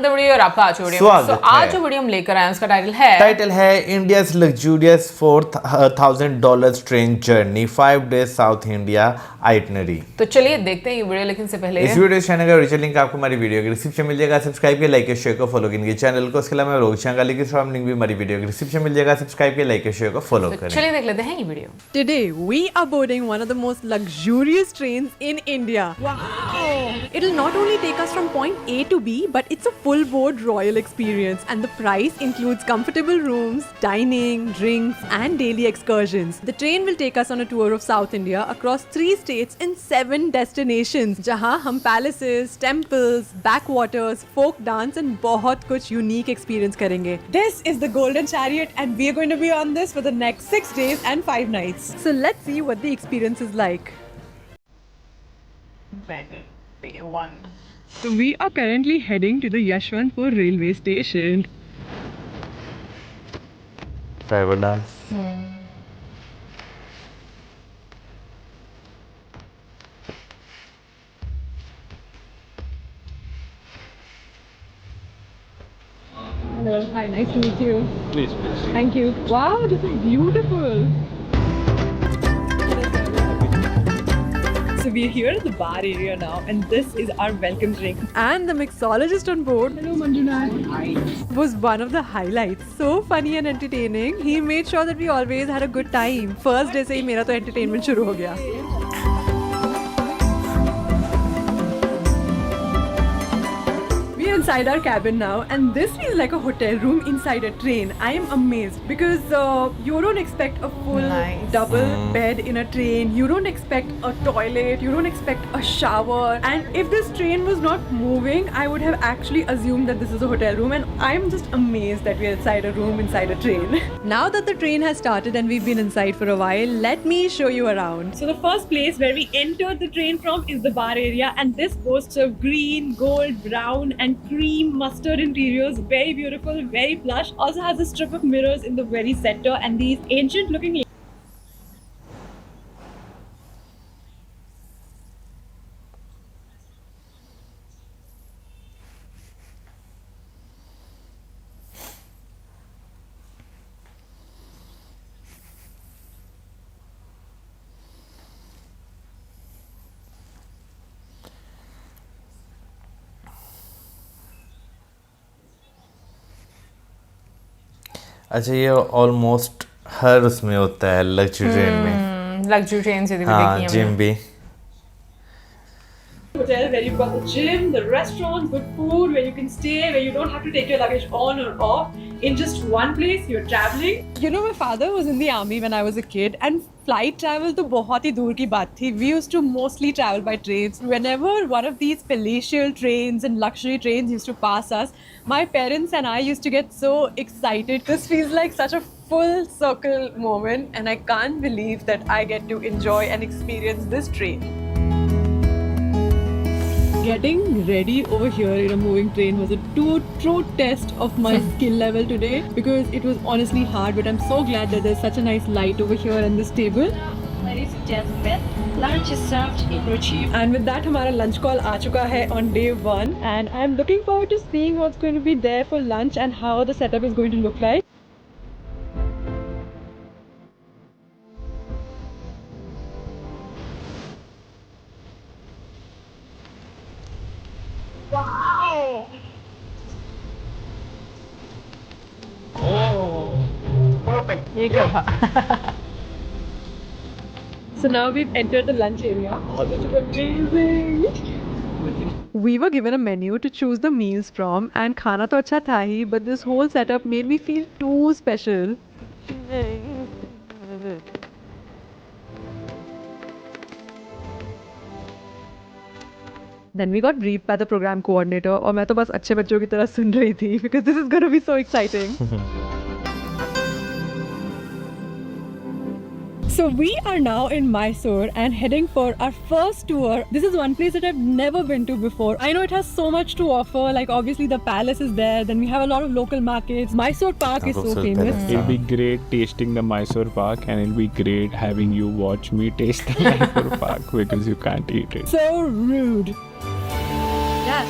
स्वागत है वीडियो और आपका आज वीडियो। आज जो वीडियो हम लेकर आए हैं उसका टाइटल है India's luxurious $4,000 train journey 5 days south India itinerary. तो चलिए देखते हैं ये वीडियो, लेकिन से पहले इस वीडियो चैनल का ओरिजिनल लिंक आपको हमारी वीडियो के डिस्क्रिप्शन मिल जाएगा। सब्सक्राइब के लाइक शेयर को फॉलो करेंगे चैनल को। उसके अलावा रोग का लिंक लिंक भी हमारी वीडियो के डिस्क्रिप्शन मिल जाएगा। सब्सक्राइब के लाइक शेयर को फॉलो करें। चलिए देख लेते हैं ये video. Today we are boarding one of the most luxurious trains in India. Wow! It'll not only take us from point A to B, but it's a full board royal experience, and the price includes comfortable rooms, dining, drinks, and daily excursions. The train will take us on a tour of South India across 3 states and 7 destinations, जहाँ हम palaces, temples, backwaters, folk dance, and बहुत कुछ unique experience करेंगे. This is the Golden Chariot, and we are going to be on this for the next 6 days and 5 nights. So let's see what the experience is like. So we are currently heading to the Yashwantpur railway station. Driver dance. Hello, hi, nice to meet you. Please. Thank you. Wow, this is beautiful. So we're here at the bar area now, and this is our welcome drink. And the mixologist on board, hello Manjuna, was one of the highlights. So funny and entertaining. He made sure that we always had a good time. First day से ही मेरा तो entertainment शुरू हो गया. Inside our cabin now, and this feels like a hotel room inside a train. I am amazed because you don't expect a full double bed in a train. You don't expect a toilet. You don't expect a shower. And if this train was not moving, I would have actually assumed that this is a hotel room. And I'm just amazed that we're inside a room inside a train. Now that the train has started and we've been inside for a while, let me show you around. So the first place where we entered the train from is the bar area, and this boasts of green, gold, brown, and cream mustard interiors. Very beautiful, very plush. Also has a strip of mirrors in the very center and these ancient looking अच्छा, ये almost हर उसमें होता है luxury train में। Luxury train से भी देखी हाँ, है जिम भी। hotel where you've got the gym, the restaurant, good food, where you can stay, where you don't have to take your luggage on or off in just one place. You're traveling. You know, my father was in the army when I was a kid, and flight travel तो बहुत ही दूर की बात थी. We used to mostly travel by trains. Whenever one of these palatial trains and luxury trains used to pass us, my parents and I used to get so excited. This feels like such a full circle moment, and I can't believe that I get to enjoy and experience this train. Getting ready over here in a moving train was a true test of my skill level today, because it was honestly hard, but I'm so glad that there's such a nice light over here and this table. Ladies and gentlemen, lunch is served in Ruchi. And with that, हमारा lunch call आ चुका है on day 1, and I'm looking forward to seeing what's going to be there for lunch and how the setup is going to look like. ये क्या था? So now we've entered the lunch area. This is amazing. We were given a menu to choose the meals from, and खाना तो अच्छा था ही, but this whole setup made me feel too special. Then we got briefed by the program coordinator, और मैं तो बस अच्छे बच्चों की तरह सुन रही थी, because this is going to be so exciting. So we are now in Mysore and heading for our first tour. This is one place that I've never been to before. I know it has so much to offer. Like obviously the palace is there. Then we have a lot of local markets. Mysore Pak is so famous. It'll be great tasting the Mysore Pak, and it'll be great having you watch me taste the Mysore Pak because you can't eat it. So rude. Yes.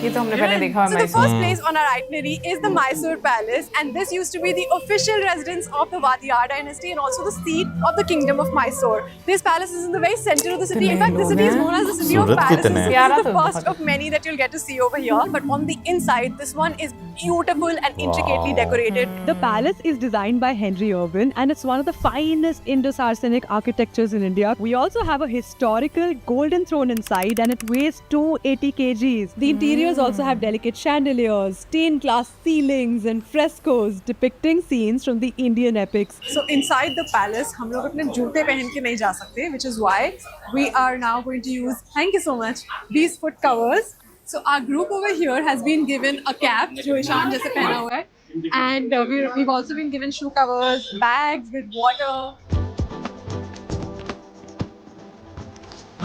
ये तो हमने पहले देखा So है the first place on our itinerary is the Mysore Palace, and this used to be the official residence of the Wadiyar dynasty and also the seat of the kingdom of Mysore. This palace is in the very center of the city. In fact, the city is known as the city of Surat palaces. kitne? So this is the first of many that you'll get to see over here. But on the inside, this one is beautiful and intricately decorated. The palace is designed by Henry Irwin, and it's one of the finest Indo-Saracenic architectures in India. We also have a historical golden throne inside, and it weighs 280 kgs. The interiors also have delicate chandeliers, stained glass ceilings, and frescoes depicting scenes from the Indian epics. So inside the palace, हम लोग अपने जूते पहन के नहीं जा सकते, which is why we are now going to use, thank you so much, these foot covers. So our group over here has been given a cap, जो ईशान जैसे पहना हुआ है, and we've also been given shoe covers, bags with water.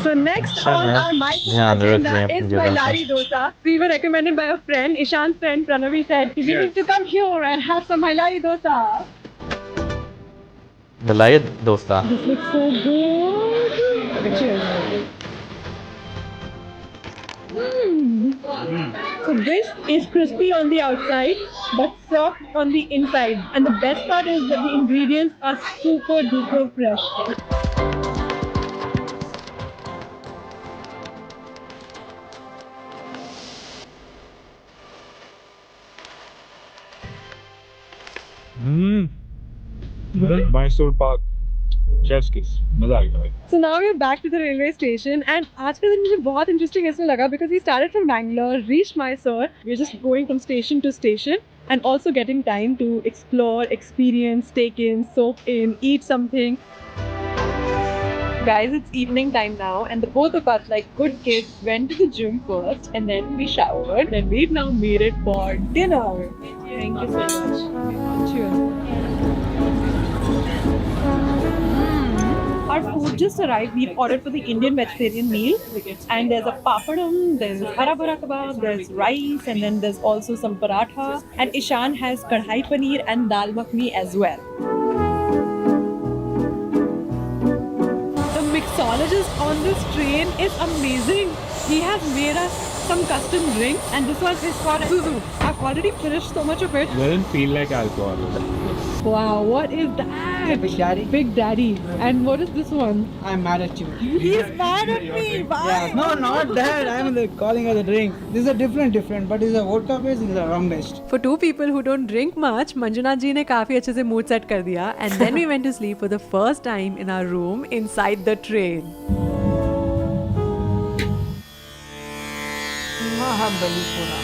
So next on our ध्यान agenda रखिए अपनी is जगह पे। Mailari dosa. We were recommended by a friend, Ishan's friend Pranavi said, you need to come here and have some Mailari dosa. Malai dosa. This looks so good. Cheers. So this is crispy on the outside but soft on the inside, and the best part is that the ingredients are super duper fresh. Mysore Pak. Chef's kiss. मजा आ गया. So now we're back to the railway station, and आज का दिन मुझे बहुत interesting इसमें लगा because we started from Bangalore, reached Mysore. We're just going from station to station and also getting time to explore, experience, take in, soak in, eat something. Guys, it's evening time now, and the both of us, like good kids, went to the gym first, and then we showered, and we've now made it for dinner. Thank you so much. Cheers. Our food just arrived. We've ordered for the Indian vegetarian meal, and there's a papadum, there's hara bhara kebab, there's rice, and then there's also some paratha. And Ishan has kadhai paneer and dal makhani as well. The mixologist on this train is amazing. He has made us some custom drink, and this was his called Zuzu. I've already finished so much of it. Doesn't feel like alcohol. Wow, what is that? Big Daddy. Big Daddy. And what is this one? I'm mad at you. He's mad at me. Why? Yeah, no, not that. I'm calling her the drink. This is a different, but it's a vodka based, this is a rum based. For two people who don't drink much, Manjunath ji ने काफी अच्छे से mood set कर दिया, and then we went to sleep for the first time in our room inside the train. Mahabalipuram.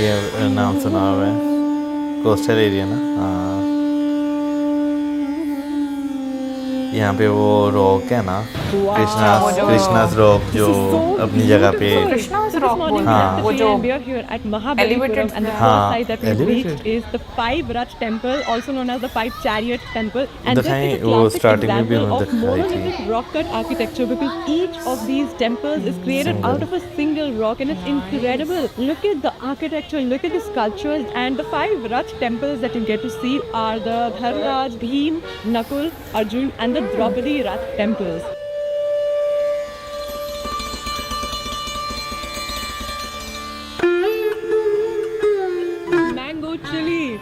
ये नाम सुना हुआ है, कोस्टल एरिया ना। हाँ, यहाँ पे वो रॉक है ना, कृष्णास रॉक जो अपनी जगह पे। कृष्णास रॉक बोलते हाँ। हैं, वो जो we are here at Mahabalipuram, Elevated and the हाँ, first site that we elevated। reached is the Five Rath Temple, also known as the Five Chariot Temple. And this दिखाई, is a वो classic starting में भी example उन्होंने of दिखाई थी। monolithic rock cut architecture, because each of these temples is created out of a single rock, and it's incredible. Look at the architecture, look at the sculptures, and the Five Rath temples that you get to see are the Dharraj, Bhim, Nakul, Arjun, and the Draupadi Rath temples. Mango chili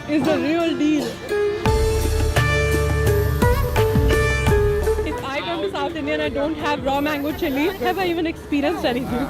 is the real deal. If I come to South India and I don't have raw mango chili, have I even experienced anything?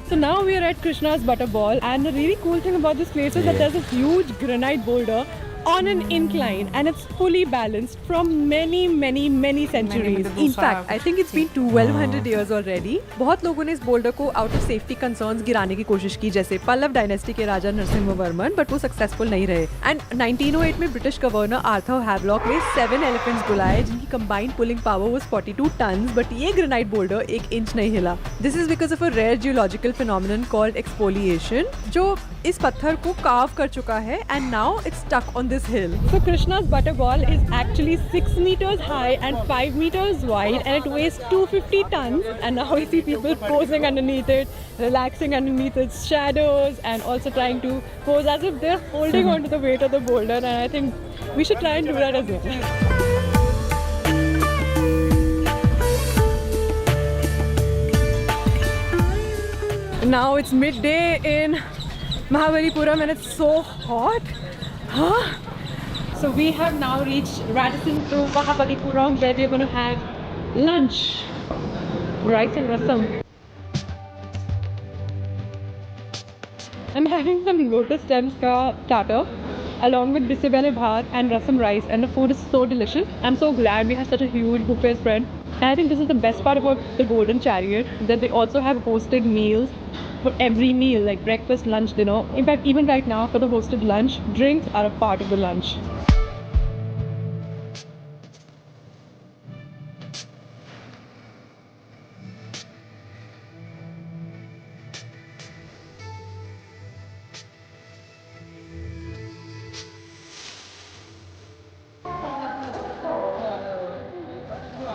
So now we are at Krishna's Butter Ball, and the really cool thing about this place is that there's a huge granite boulder on an incline, and it's fully balanced from many centuries. In fact, I think it's been 1200 years already. बहुत लोगों ने इस boulder को out of safety concerns गिराने की कोशिश की, जैसे पल्लव डायनेस्टी के राजा नरसिम्हवर्मन, बट वो सक्सेसफुल नहीं रहे. एंड 1908 में ब्रिटिश गवर्नर आर्थर हैवलॉक ने 7 एलिफेंट्स बुलाए, जिनकी combined pulling power was 42 tons, but ये ग्रेनाइट बोल्डर 1 इंच नहीं हिला. This is because of a rare geological phenomenon called exfoliation, जो इस पत्थर को कार्व कर चुका है, and now it's stuck on this hill. So Krishna's Butter Ball is actually 6 meters high and 5 meters wide, and it weighs 250 tons. And now we see people posing underneath it, relaxing underneath its shadows, and also trying to pose as if they're holding on to the weight of the boulder. And I think we should try and do that as well. Now it's midday in Mahabalipuram and it's so hot. So we have now reached Radisson to Mahabalipuram, where we're going to have lunch. Rice and rasam. I'm having some lotus stems ka starter along with bisibele bhat and rasam rice, and the food is so delicious. I'm so glad we have such a huge buffet spread. And I think this is the best part about the Golden Chariot, that they also have hosted meals for every meal, like breakfast, lunch, dinner. In fact, even right now for the hosted lunch, drinks are a part of the lunch.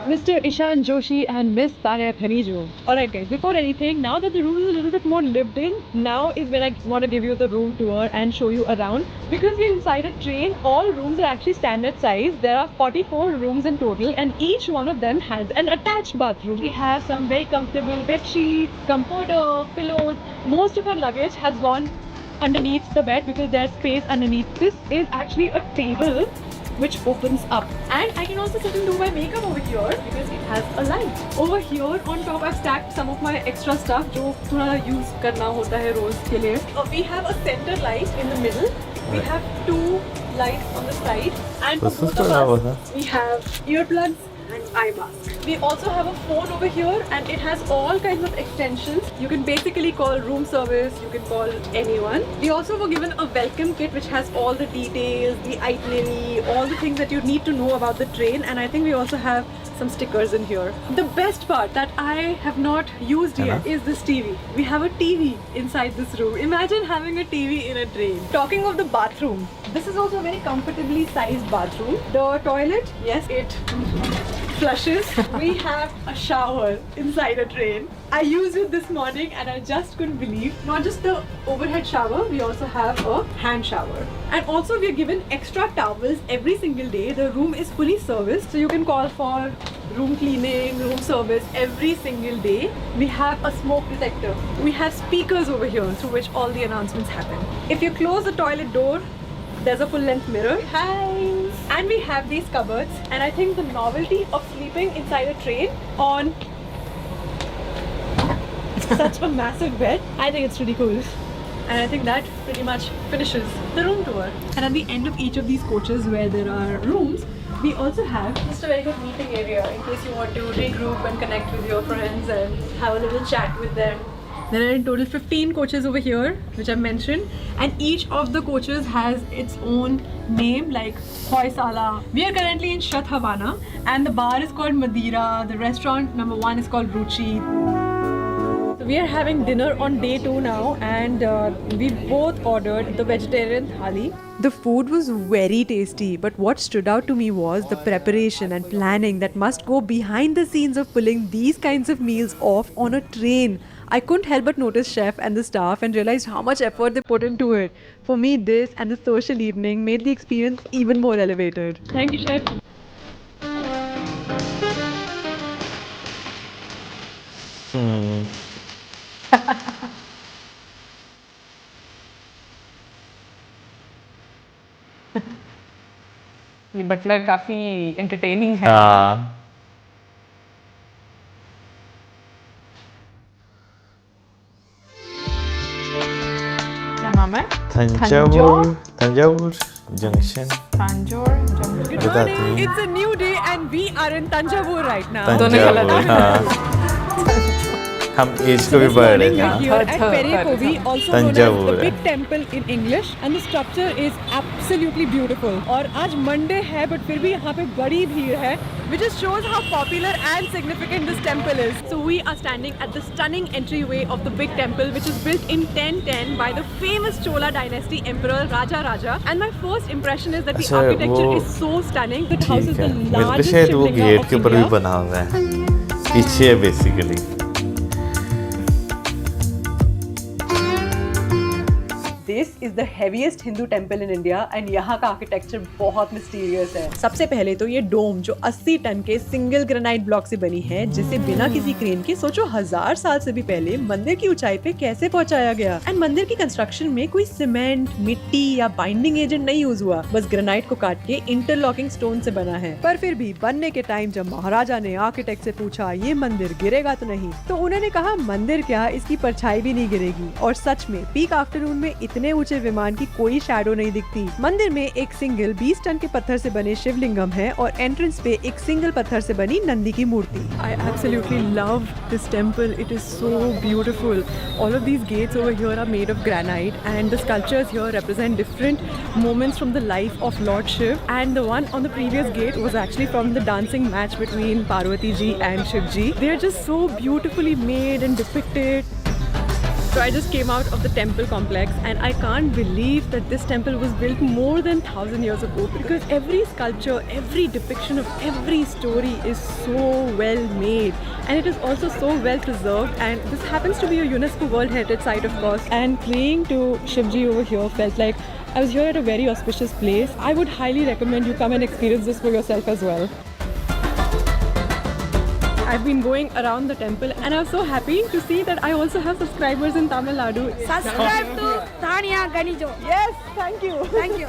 Mr. Ishan Joshi and Miss Tanya Thanijo. Alright guys, before anything, now that the room is a little bit more lived in, now is when I want to give you the room tour and show you around. Because we're inside a train, all rooms are actually standard size. There are 44 rooms in total and each one of them has an attached bathroom. We have some very comfortable bed sheets, comforter, pillows. Most of our luggage has gone underneath the bed because there's space underneath. This is actually a table which opens up, and I can also sit and do my makeup over here because it has a light. Over here on top I've stacked some of my extra stuff जो थोड़ा use करना होता है रोज के लिए. We have a center light in the middle. We have 2 lights on the side, and for both of us we have earplugs and eye mask. We also have a phone over here and it has all kinds of extensions. You can basically call room service, you can call anyone. We also were given a welcome kit which has all the details, the itinerary, all the things that you need to know about the train, and I think we also have some stickers in here. The best part that I have not used yet is this TV. We have a TV inside this room. Imagine having a TV in a train. Talking of the bathroom, this is also a very comfortably sized bathroom. The toilet, yes, it flushes. We have a shower inside a train. I used it this morning and I just couldn't believe. Not just the overhead shower, we also have a hand shower. And also we are given extra towels every single day. The room is fully serviced, so you can call for room cleaning, room service every single day. We have a smoke detector. We have speakers over here through which all the announcements happen. If you close the toilet door, there's a full-length mirror. Hi! And we have these cupboards, and I think the novelty of sleeping inside a train on such a massive bed, I think it's pretty cool. And I think that pretty much finishes the room tour. And at the end of each of these coaches where there are rooms, we also have just a very good meeting area in case you want to regroup and connect with your friends and have a little chat with them. There are in total 15 coaches over here, which I've mentioned, and each of the coaches has its own name, like Hoysala. We are currently in Shat Havana, and the bar is called Madeira. The restaurant number 1 is called Ruchi. So we are having dinner on day 2 now, and we both ordered the vegetarian thali. The food was very tasty, but what stood out to me was the preparation and planning that must go behind the scenes of pulling these kinds of meals off on a train. I couldn't help but notice chef and the staff and realized how much effort they put into it. For me, this and the social evening made the experience even more elevated. Thank you, chef. ये Buttler काफी entertaining है. हाँ. क्या नाम है? Thanjavur Junction. Tanjore Junction. Good morning. It's a new day and we are in Thanjavur right now. Thanjavur, हाँ. हम as को भी बढ़ रहे हैं. Here at Perikovi, also known as the Big Temple in English, and the structure is absolutely beautiful. और आज Monday है, but फिर भी यहाँ पे बड़ी भीड़ है, which just shows how popular and significant this temple is. So we are standing at the stunning entryway of the Big Temple, which was built in 1010 by the famous Chola dynasty emperor Raja Raja. And my first impression is that the architecture is so stunning. The house is the largest Shivlinga of India. बना हुआ है. पीछे है basically. This is the heaviest Hindu temple in India and यहाँ का architecture बहुत mysterious है. सबसे पहले तो ये डोम जो 80 टन के सिंगल ग्रेनाइट ब्लॉक से बनी है, जिसे बिना किसी क्रेन के सोचो 1000 साल से भी पहले मंदिर की ऊंचाई पे कैसे पहुंचाया गया. एंड मंदिर की कंस्ट्रक्शन में कोई सीमेंट, मिट्टी या बाइंडिंग एजेंट नहीं यूज हुआ, बस ग्रेनाइट को काट के इंटरलॉकिंग स्टोन से बना है. पर फिर भी बनने के टाइम जब महाराजा ने आर्किटेक्ट से पूछा ये मंदिर गिरेगा तो नहीं, तो उन्होंने कहा मंदिर क्या, इसकी परछाई भी नहीं गिरेगी. और सच में पीक आफ्टरनून में इतने ऊंचे विमान की कोई शैडो नहीं दिखती. मंदिर में एक सिंगल 20 टन के पत्थर से बने शिवलिंगम है और एंट्रेंस पे एक सिंगल पत्थर से बनी नंदी की मूर्ति. I absolutely love this temple. It is so beautiful. All of these gates over here are made of granite and the sculptures here represent different moments from the life of Lord Shiv. And the one on the previous gate was actually from the dancing match between Parvati ji and Shiv ji. They are just so beautifully made and depicted. So I just came out of the temple complex and I can't believe that this temple was built more than 1000 years ago, because every sculpture, every depiction of every story is so well made and it is also so well preserved. And this happens to be a UNESCO World Heritage Site, of course, and praying to Shivji over here felt like I was here at a very auspicious place. I would highly recommend you come and experience this for yourself as well. I've been going around the temple and I'm so happy to see that I also have subscribers in Tamil Nadu. Subscribe to Tanya Ganijo. Yes, thank you. Thank you.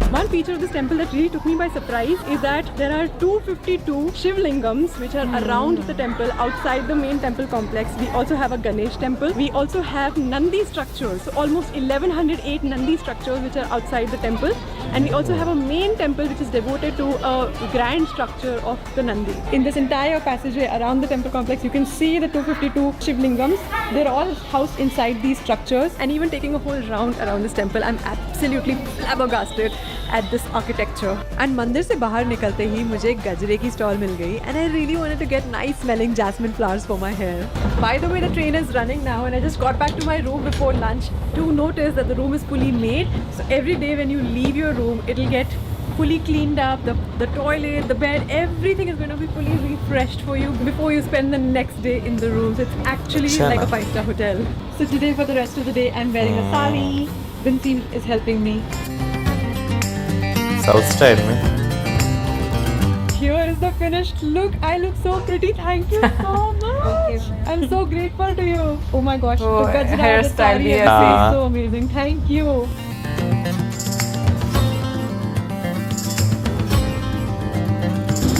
One feature of this temple that really took me by surprise is that there are 252 Shivlingams which are around the temple outside the main temple complex. We also have a Ganesh temple. We also have Nandi structures, so almost 1108 Nandi structures which are outside the temple. And we also have a main temple which is devoted to a grand structure of the Nandi. In this entire passageway around the temple complex, you can see the 252 Shivlingams. They're all housed inside these structures. And even taking a whole round around this temple, I'm absolutely flabbergasted at this architecture. And मंदिर से बाहर निकलते ही मुझे एक गजरे की stall मिल गई and I really wanted to get nice smelling jasmine flowers for my hair. By the way, the train is running now and I just got back to my room before lunch to notice that the room is fully made. So every day when you leave your room, it'll get fully cleaned up, the toilet, the bed, everything is going to be fully refreshed for you before you spend the next day in the room. So it's actually like a 5-star hotel. So today for the rest of the day I'm wearing a sari. Vincent is helping me. South style में. Here is the finished look. I look so pretty. Thank you so much. I'm so grateful to you. Oh my gosh, Oh, the gajra, the hairstyle sari, भी everything ऐसे. is so amazing. Thank you.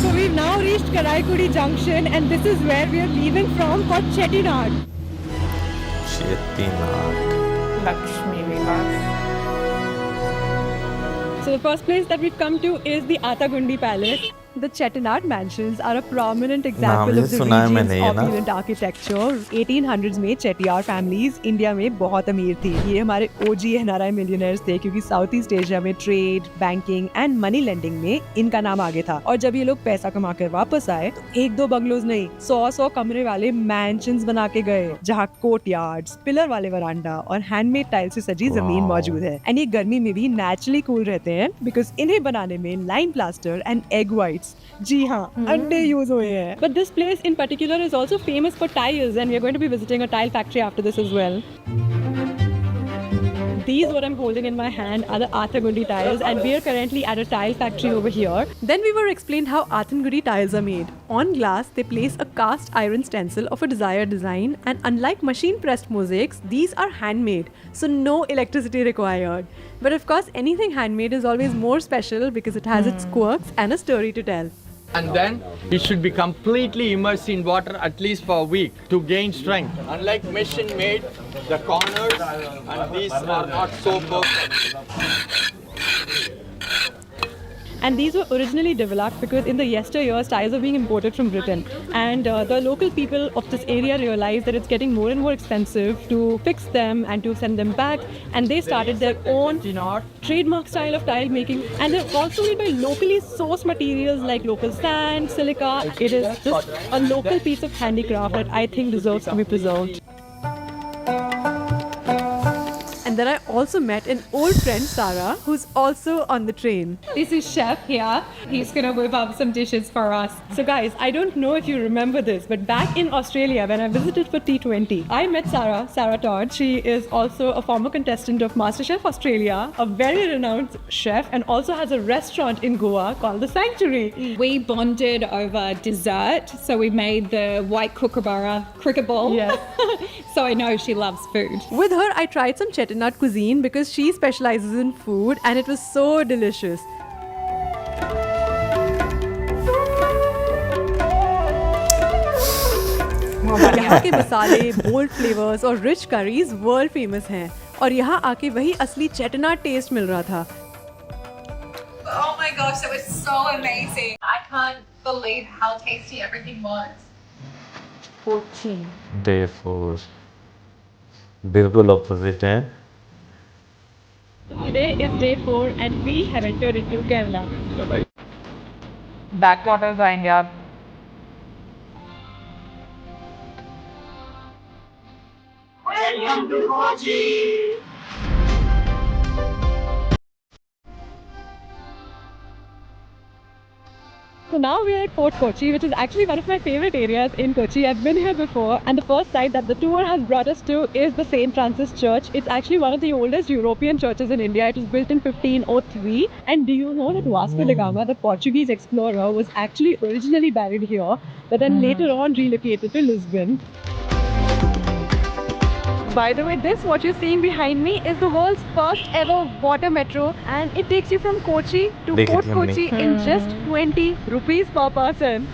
So we've now reached Karaikudi Junction and this is where we are leaving from for Chettinad. Chettinad. Lakshmi Vilas. So the first place that we've come to is the Atagundi Palace. The Chettinad mansions are a prominent example नाम of the सुना है region's मैंने ये ना. opulent architecture. 1800s में Chettiar families India में बहुत अमीर थी. ये हमारे OG NRI millionaires थे क्योंकि साउथ ईस्ट एशिया में trade, banking and money lending में इनका नाम आगे था. और जब ये लोग पैसा कमा कर वापस आए तो 1-2 बंगलोज नहीं, 100 कमरे वाले मैंशंस बना के गए जहाँ कोर्टयार्ड्स, पिलर वाले वरांडा और हैंडमेड टाइल से सजी जमीन मौजूद है. एंड ये गर्मी में भी नेचुरली कूल रहते हैं बिकॉज इन्हें बनाने में lime plaster and egg whites, जी हाँ, अंडे यूज हुए हैं. But this place in particular is also famous for tiles and we are going to be visiting a tile factory after this as well. These what I'm holding in my hand are the Athangudi tiles and we are currently at a tile factory over here. Then we were explained how Athangudi tiles are made. On glass, they place a cast iron stencil of a desired design and unlike machine pressed mosaics, these are handmade, so no electricity required. But of course, anything handmade is always more special because it has its quirks and a story to tell. And then it should be completely immersed in water at least for a week to gain strength. Unlike machine made, the corners and these are not so perfect. And these were originally developed because in the yesteryears, tiles were being imported from Britain. And the local people of this area realized that it's getting more and more expensive to fix them and to send them back. And they started their own trademark style of tile making. And they're also made by locally sourced materials like local sand, silica. It is just a local piece of handicraft that I think deserves to be preserved. And And then I also met an old friend, Sarah, who's also on the train. This is Chef here. He's gonna whip up some dishes for us. So guys, I don't know if you remember this, but back in Australia when I visited for T20, I met Sarah Todd. She is also a former contestant of MasterChef Australia, a very renowned chef, and also has a restaurant in Goa called The Sanctuary. We bonded over dessert, so we made the white kookaburra cricket ball. Yes. So I know she loves food. With her, I tried some Chettinad cuisine because she specializes in food and it was so delicious. यहाँ के मसाले, bold flavours और rich curries world famous हैं और यहाँ आके वही असली चेटिनाड टेस्ट मिल रहा था. Oh my gosh, that was so amazing. I can't believe how tasty everything was. Day 4. बिल्कुल opposite है. Today is day 4 and we have entered into Kerala. Backwaters are India. So now we are at Fort Kochi, which is actually one of my favorite areas in Kochi. I've been here before, and the first site that the tour has brought us to is the St. Francis Church. It's actually one of the oldest European churches in India. It was built in 1503. And do you know that Vasco da Gama, the Portuguese explorer, was actually originally buried here, but then later on relocated to Lisbon. By the way, this what you're seeing behind me is the world's first ever water metro, and it takes you from Kochi to Fort Kochi in just 20 rupees per person.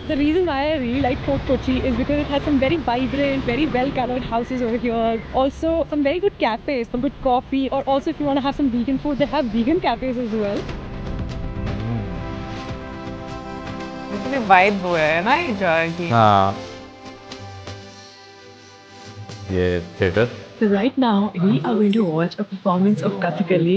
The reason why I really like Fort Kochi is because it has some very vibrant, very well-colored houses over here. Also, some very good cafes, some good coffee, or also if you want to have some vegan food, they have vegan cafes as well. इसलिए vibe हुआ है ना ये जगह की. हाँ. ये theater. So right now, we are going to watch a performance of Kathakali.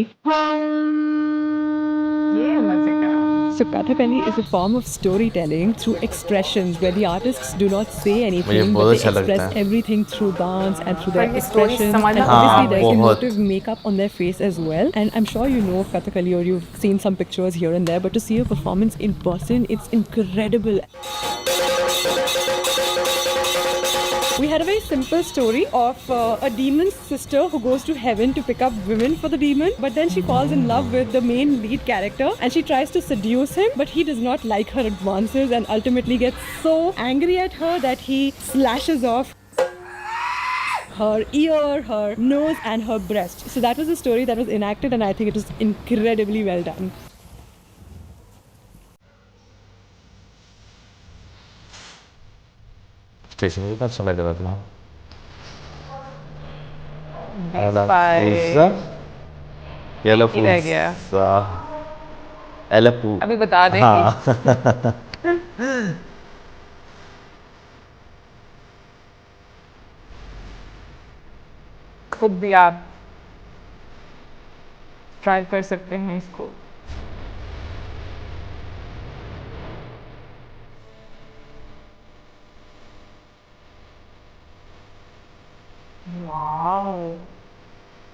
So Kathakali is a form of storytelling through expressions where the artists do not say anything, but they express everything through dance and through their expressions. And obviously there's emotive makeup on their face as well. And I'm sure you know of Kathakali or you've seen some pictures here and there, but to see a performance in person, it's incredible. We had a very simple story of a demon's sister who goes to heaven to pick up women for the demon, but then she falls in love with the main lead character and she tries to seduce him, but he does not like her advances and ultimately gets so angry at her that he slashes off her ear, her nose and her breast. So that was a story that was enacted and I think it was incredibly well done. Station kan sampai dekat mana? Yellow Puzza. Aleppo. अभी बता दें. खुद भी आप try कर सकते हैं इसको. Wow.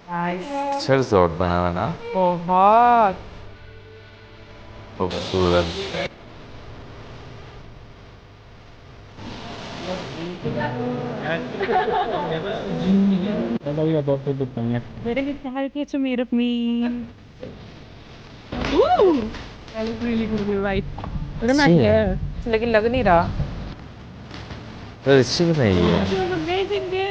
Nice. अच्छा रिजॉर्ट बना हुआ ना. बहुत. खूबसूरत. Very excited to meet me. Ooh, that is really good. You're right. Look at my hair. लेकिन लग नहीं रहा. तो अच्छी बनाई है. It was amazing day.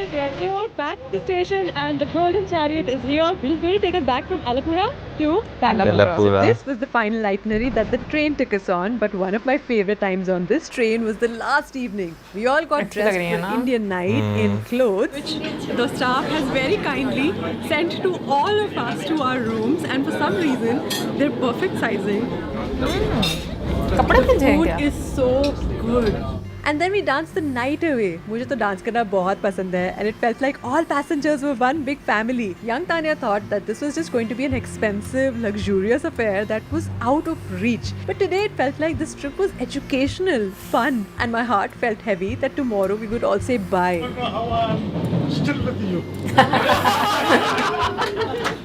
We are back to the station and the golden chariot is here. We're going to take us back from Alapura to Bangalore. So this was the final itinerary that the train took us on. But one of my favorite times on this train was the last evening. We all got dressed for Indian night in clothes, which the staff has very kindly sent to all of us to our rooms. And for some reason, they're perfect sizing. The food is so good. And then we danced the night away. मुझे तो dance करना बहुत पसंद है. And it felt like all passengers were one big family. Young Tanya thought that this was just going to be an expensive, luxurious affair that was out of reach. But today it felt like this trip was educational, fun. And my heart felt heavy that tomorrow we would all say bye. still with you.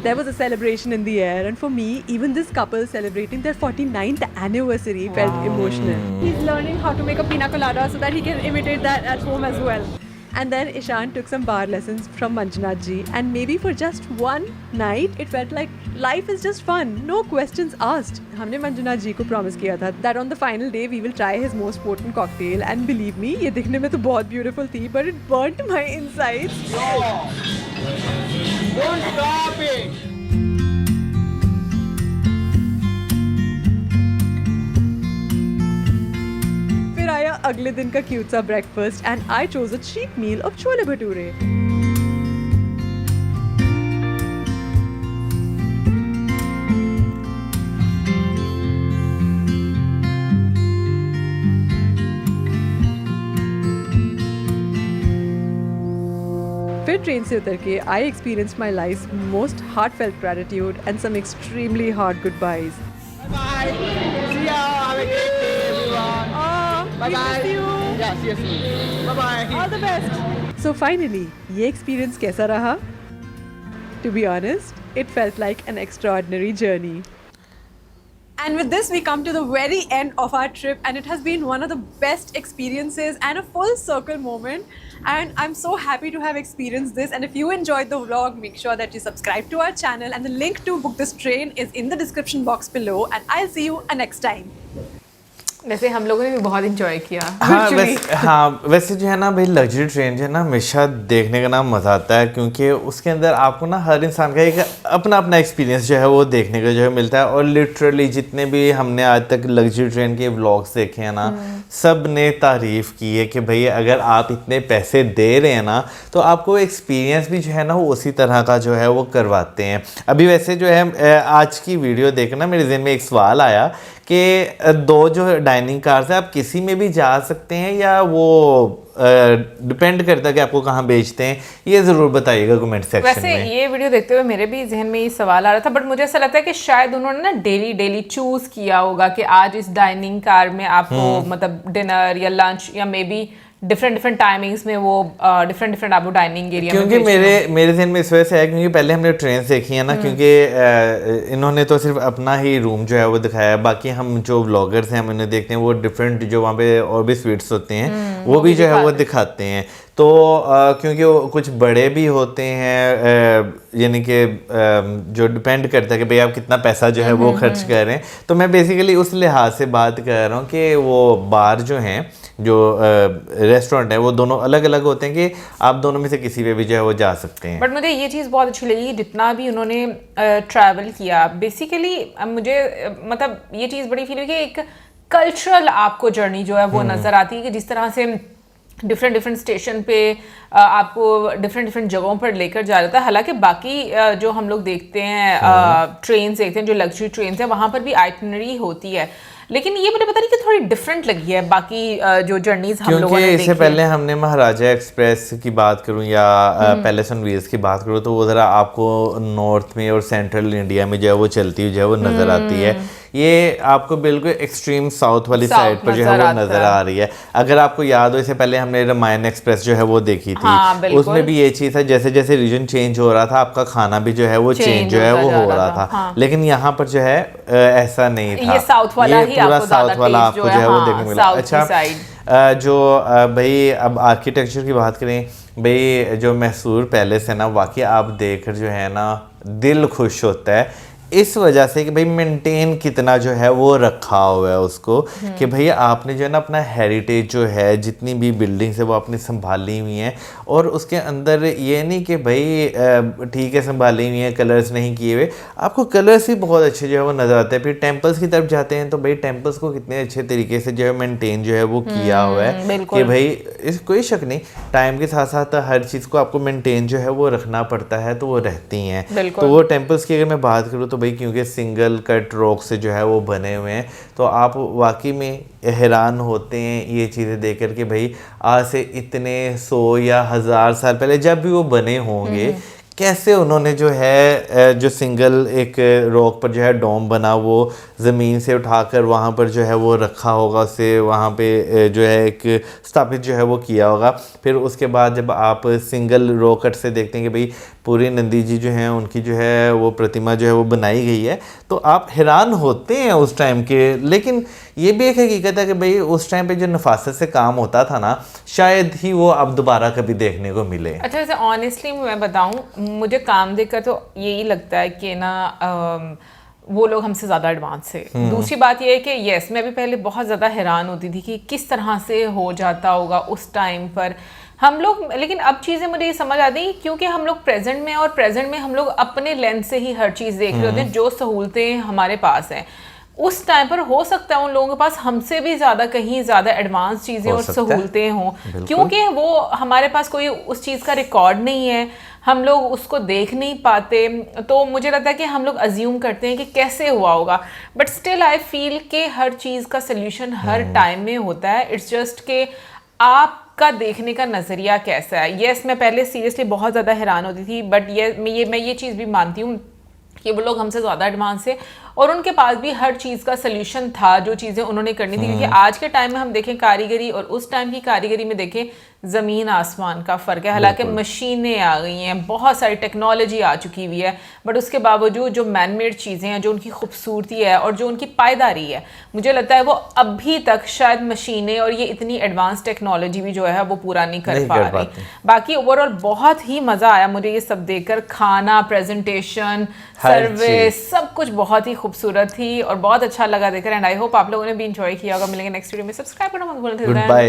There was a celebration in the air, and for me, even this couple celebrating their 49th anniversary felt emotional. He's learning how to make a pina colada so that he can imitate that at home as well. And then Ishan took some bar lessons from Manjunath ji, and maybe for just one night, it felt like life is just fun, no questions asked. हमने Manjunath ji को promise किया था that on the final day we will try his most potent cocktail, and believe me, ये दिखने में तो बहुत beautiful थी, but it burnt my insides. Don't stop it. फिर आया अगले दिन का क्यूट सा breakfast, and I chose a cheap meal of chole bhature. फिर ट्रेन से उतर के I experience my life most heartfelt gratitude and some extremely hard goodbyes. Bye. See ya. Have a great day, everyone. Bye bye. See you. Yeah, see you soon. Bye bye. All the best. So finally, ये experience कैसा रहा? To be honest, it felt like an extraordinary journey. And with this, we come to the very end of our trip, and it has been one of the best experiences and a full circle moment. And I'm so happy to have experienced this. And if you enjoyed the vlog, make sure that you subscribe to our channel, and the link to book this train is in the description box below. And I'll see you next time. वैसे हम लोगों ने भी बहुत enjoy किया. वैसे जो है ना भाई, लग्जरी ट्रेन जो है ना हमेशा देखने का ना मज़ा आता है, क्योंकि उसके अंदर आपको ना हर इंसान का एक अपना अपना एक्सपीरियंस जो है वो देखने का जो है मिलता है. और लिटरली जितने भी हमने आज तक लग्जरी ट्रेन के व्लॉग्स देखे हैं ना, सब ने तारीफ़ की है कि भाई अगर आप इतने पैसे दे रहे हैं ना, तो आपको एक्सपीरियंस भी जो है ना वो उसी तरह का जो है वो करवाते हैं. अभी वैसे जो है आज की वीडियो देखना मेरे जहन में एक सवाल आया कि दो जो डाइनिंग कार्स है आप किसी में भी जा सकते हैं या वो डिपेंड करता है कि आपको कहाँ बेचते हैं. ये ज़रूर बताइएगा कमेंट सेक्शन में. वैसे ये वीडियो देखते हुए मेरे भी जहन में ये सवाल आ रहा था, बट मुझे ऐसा लगता है कि शायद उन्होंने ना डेली चूज किया होगा कि आज इस डाइनिंग कार में आपको मतलब डिनर या लंच या मे बी डिफरेंट टाइमिंग्स में वो डिफरेंट आपको डाइनिंग एरिया में. क्योंकि मेरे ध्यान में इस वजह से है क्योंकि पहले हमने ट्रेन देखी है ना, क्योंकि इन्होंने तो सिर्फ अपना ही रूम जो है वो दिखाया है. बाकी हम जो व्लॉगर्स हैं हम उन्हें देखते हैं वो डिफरेंट जो वहाँ पे और भी स्वीट्स होते हैं वो भी जो है वो दिखाते हैं. तो क्योंकि वो कुछ बड़े भी होते हैं, यानी कि जो डिपेंड करता है कि भाई आप कितना पैसा जो है वो खर्च कर रहे हैं. तो मैं बेसिकली उस लिहाज से बात कर रहा हूँ कि वो बार जो हैं, जो रेस्टोरेंट है, वो दोनों अलग अलग होते हैं कि आप दोनों में से किसी पे भी जो है वो जा सकते हैं. बट मुझे ये चीज़ बहुत अच्छी लगी जितना भी उन्होंने ट्रैवल किया. बेसिकली मुझे मतलब ये चीज़ बड़ी फील हुई कि एक कल्चरल आपको जर्नी जो है वो नज़र आती है कि जिस तरह से डिफरेंट स्टेशन पे आपको डिफरेंट जगहों पर लेकर जा रहा था. हालांकि बाकी जो हम लोग देखते हैं ट्रेन देखते हैं जो लग्जरी ट्रेन है वहाँ पर भी आइटनरी होती है, लेकिन ये मुझे पता नहीं कि थोड़ी डिफरेंट लगी है बाकी जो जर्नीज हम लोगों ने देखी. इससे पहले हमने महाराजा एक्सप्रेस की बात करूं या पैलेस ऑन व्हील्स की बात करूं तो वो ज़रा आपको नॉर्थ में और सेंट्रल इंडिया में जो है वो चलती हुई जो है वो नज़र आती है. ये आपको बिल्कुल एक्सट्रीम साउथ वाली साइड पर जो है वो नज़र आ रही है. अगर आपको याद हो, इससे पहले हमने रामायण एक्सप्रेस जो है वो देखी थी. उसमें भी ये चीज़ है, जैसे जैसे रीजन चेंज हो रहा था आपका खाना भी जो है वो चेंज जो है वो हो रहा था. लेकिन यहाँ पर जो है ऐसा नहीं था. ये साउथ वाला ही पूरा साउथ वाला आपको जो है वो देखने मिला. अच्छा, जो भाई अब आर्किटेक्चर की बात करें, भाई जो मैसूर पैलेस है ना, वाकई आप देखकर जो है ना दिल खुश होता है इस वजह से कि भाई मेंटेन कितना जो है वो रखा हुआ है उसको, कि भाई आपने जो है ना अपना हेरिटेज जो है जितनी भी बिल्डिंग्स है वो आपने संभाली हुई हैं. और उसके अंदर ये नहीं कि भाई ठीक है संभाली हुई हैं, कलर्स नहीं किए हुए, आपको कलर्स भी बहुत अच्छे जो है वो नज़र आते हैं. फिर टेम्पल्स की तरफ जाते हैं तो भाई टेम्पल्स को कितने अच्छे तरीके से जो है मेंटेन जो है वो किया हुआ है कि भाई इस कोई शक नहीं, टाइम के साथ साथ हर चीज़ को आपको मेंटेन जो है वो रखना पड़ता है, तो वो रहती हैं. तो वो टेम्पल्स की अगर मैं बात करूँ तो भाई क्योंकि सिंगल कट रॉक से जो है वो बने हुए हैं, तो आप वाकई में हैरान होते हैं ये चीज़ें देख कर कि भाई आज से इतने 100 या 1000 साल पहले जब भी वो बने होंगे कैसे उन्होंने जो है जो सिंगल एक रॉक पर जो है डोम बना वो ज़मीन से उठाकर वहाँ पर जो है वो रखा होगा, उसे वहाँ पे जो है एक स्थापित जो है वो किया होगा। फिर उसके बाद जब आप सिंगल रॉक कट से देखते हैं कि भाई पूरी नंदी जी जो हैं उनकी जो है वो प्रतिमा जो है वो बनाई गई है, तो आप हैरान होते हैं उस टाइम के। लेकिन ये भी एक हकीकत है कि भाई उस टाइम पे जो नफासत से काम होता था ना, शायद ही वो अब दोबारा कभी देखने को मिले। अच्छा, वैसे ऑनेस्टली मैं बताऊं, मुझे काम देखकर तो यही लगता है कि ना वो लोग हमसे ज़्यादा एडवांस है। दूसरी बात ये है कि यस, मैं भी पहले बहुत ज़्यादा हैरान होती थी कि किस तरह से हो जाता होगा उस टाइम पर हम लोग। लेकिन अब चीज़ें मुझे ये समझ आती हैं क्योंकि हम लोग प्रेजेंट में, और प्रेजेंट में हम लोग अपने लेंस से ही हर चीज़ देख रहे होते हैं। जो सहूलतें हमारे पास हैं उस टाइम पर हो सकता है उन लोगों के पास हमसे भी ज़्यादा, कहीं ज़्यादा एडवांस चीज़ें और सहूलतें हों, क्योंकि वो हमारे पास कोई उस चीज़ का रिकॉर्ड नहीं है, हम लोग उसको देख नहीं पाते। तो मुझे लगता है कि हम लोग अज्यूम करते हैं कि कैसे हुआ होगा, बट स्टिल आई फील कि हर चीज़ का सल्यूशन हर टाइम में होता है। इट्स जस्ट कि आपका देखने का नज़रिया कैसा है। यस, मैं पहले सीरियसली बहुत ज़्यादा हैरान होती थी, बट मैं ये चीज़ भी मानती हूँ कि वो लोग हमसे ज़्यादा एडवांस है और उनके पास भी हर चीज़ का सल्यूशन था जो चीज़ें उन्होंने करनी थी। क्योंकि आज के टाइम में हम देखें कारीगरी और उस टाइम की कारीगरी में देखें ज़मीन आसमान का फ़र्क है। हालांकि मशीनें आ गई हैं, बहुत सारी टेक्नोलॉजी आ चुकी हुई है, बट उसके बावजूद जो मैन मेड चीज़ें हैं, जो उनकी खूबसूरती है और जो उनकी पायदारी है, मुझे लगता है वो अभी तक शायद मशीनें और ये इतनी एडवांस टेक्नोलॉजी भी जो है वो पूरा नहीं कर पा रही। बाकी ओवरऑल बहुत ही मज़ा आया मुझे ये सब देखकर। खाना, प्रेजेंटेशन, सर्विस, सब कुछ बहुत ही खूबसूरत थी और बहुत अच्छा लगा देखकर। एंड आई होप आप लोगों ने भी इंजॉय किया होगा। मिलेंगे नेक्स्ट वीडियो में। सब्सक्राइब करना मत भूलना। Good bye.